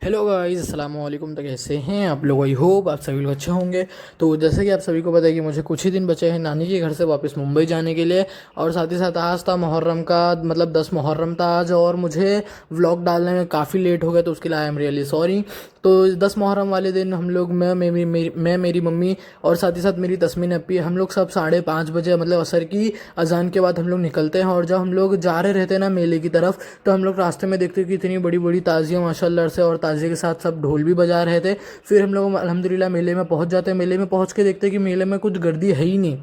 Hello guys, अस्सलाम वालेकुम। तो कैसे हैं आप लोग? आई होप आप सभी लोग अच्छे होंगे। तो जैसे कि आप सभी को पता है कि मुझे कुछ ही दिन बचे हैं नानी के घर से वापस मुंबई जाने के लिए। और साथ ही साथ आज था मुहर्रम का, मतलब 10 मुहर्रम था आज, और मुझे व्लॉग डालने में काफ़ी लेट हो गया, तो उसके लिए आई एम रियली सॉरी। तो 10 मुहर्रम वाले दिन हम लोग, मेरी मम्मी और साथ ही साथ मेरी तस्मीन अपी, हम लोग सब 5:30 बजे मतलब असर की अजान के बाद हम लोग निकलते हैं। और जब हम लोग जा रहे रहते हैं ना मेले की तरफ, तो हम लोग रास्ते में देखते हैं कि इतनी बड़ी बड़ी ताज़ियाँ माशाल्लाह से, और ताज़िए के साथ सब ढोल भी बजा रहे थे। फिर हम लोग अल्हम्दुलिल्लाह मेले में पहुंच जाते हैं। मेले में पहुंच के देखते हैं कि मेले में कुछ गर्दी है ही नहीं।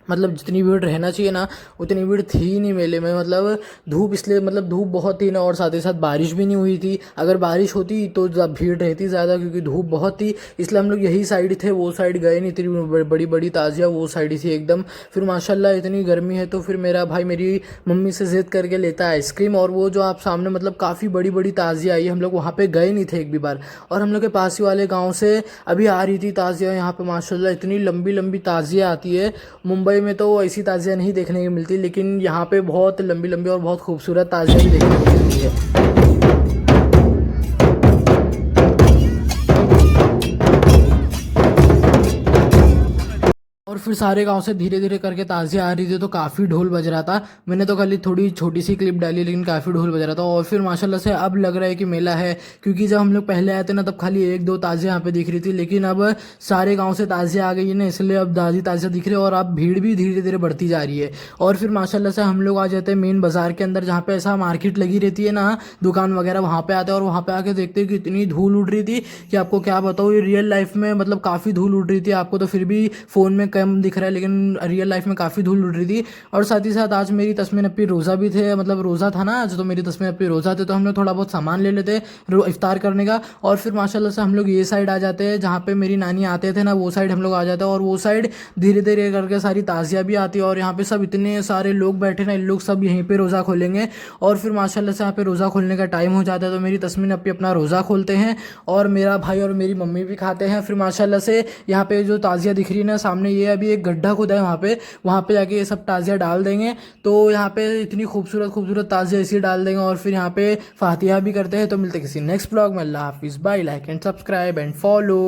मतलब जितनी भीड़ रहना चाहिए ना, उतनी भीड़ थी ही नहीं मेले में। मतलब धूप, इसलिए मतलब धूप बहुत थी ना, और साथ ही साथ बारिश भी नहीं हुई थी। अगर बारिश होती तो भीड़ रहती ज़्यादा, क्योंकि धूप बहुत थी। इसलिए हम लोग यही साइड थे, वो साइड गए नहीं। इतनी बड़ी बड़ी ताजिया वो साइड ही थी एकदम। फिर माशाल्लाह इतनी गर्मी है, तो फिर मेरा भाई मेरी मम्मी से ज़िद करके लेता है आइसक्रीम। और वो जो आप सामने मतलब काफ़ी बड़ी बड़ी ताजिया आई, हम लोग वहाँ पे गए नहीं थे एक भी बार। और हम लोग के पास ही वाले गाँव से अभी आ रही थी ताजिया। यहाँ पे माशाल्लाह इतनी लंबी लंबी ताजिया आती है। मुंबई में तो ऐसी ताजियाँ नहीं देखने को मिलती, लेकिन यहाँ पे बहुत लंबी लंबी और बहुत खूबसूरत ताजियाँ भी देखने को मिलती है। और फिर सारे गांव से धीरे धीरे करके ताजियाँ आ रही थी, तो काफ़ी ढोल बज रहा था। मैंने तो खाली थोड़ी छोटी सी क्लिप डाली, लेकिन काफ़ी ढोल बज रहा था। और फिर माशाल्लाह से अब लग रहा है कि मेला है, क्योंकि जब हम लोग पहले आए थे ना, तब खाली एक दो ताजियाँ यहाँ पे दिख रही थी, लेकिन अब सारे गाँव से ताजियाँ आ गई है ना, इसलिए अब दादी ताजियाँ दिख रही है, और अब भीड़ भी धीरे धीरे बढ़ती जा रही है। और फिर माशाल्लाह से हम लोग आ जाते हैं मेन बाजार के अंदर, जहाँ पे ऐसा मार्केट लगी रहती है ना, दुकान वगैरह, वहाँ पे आते हैं। और वहाँ पे आके देखते हैं कि इतनी धूल उड़ रही थी कि आपको क्या बताऊँ। ये रियल लाइफ में मतलब काफ़ी धूल उड़ रही थी। आपको तो फिर भी फ़ोन में कम दिख रहा है, लेकिन रियल लाइफ में काफ़ी धूल उड़ रही थी। और साथ ही साथ आज मेरी तस्मीन अपी रोज़ा भी थे, मतलब रोज़ा था ना आज, तो मेरी तस्मीन अपी रोज़ा थे, तो हम लोग थोड़ा बहुत सामान ले लेते इफ्तार करने का। और फिर माशाल्लाह से हम लोग ये साइड आ जाते हैं, जहाँ पे मेरी नानी आते थे ना, वो साइड हम लोग आ जाते हैं। और वो साइड धीरे धीरे करके सारी ताज़ियाँ भी आती है, और यहाँ पे सब इतने सारे लोग बैठे ना, इन लोग सब यहीं पे रोज़ा खोलेंगे। और फिर माशाल्लाह से यहाँ पे रोज़ा खोलने का टाइम हो जाता है, तो मेरी तस्मीन अपी अपना रोज़ा खोलते हैं, और मेरा भाई और मेरी मम्मी भी खाते हैं। फिर माशाल्लाह से यहाँ पे जो ताज़िया दिख रही है ना सामने, ये अभी एक गड्ढा खुदा है वहाँ पे जाके ये सब ताज़िया डाल देंगे। तो यहाँ पे इतनी खूबसूरत खूबसूरत ताज़िया इसी डाल देंगे, और फिर यहाँ पे फातिहा भी करते हैं। तो मिलते हैं किसी नेक्स्ट ब्लॉग में। अल्लाह हाफिज़, bye, like and subscribe and follow.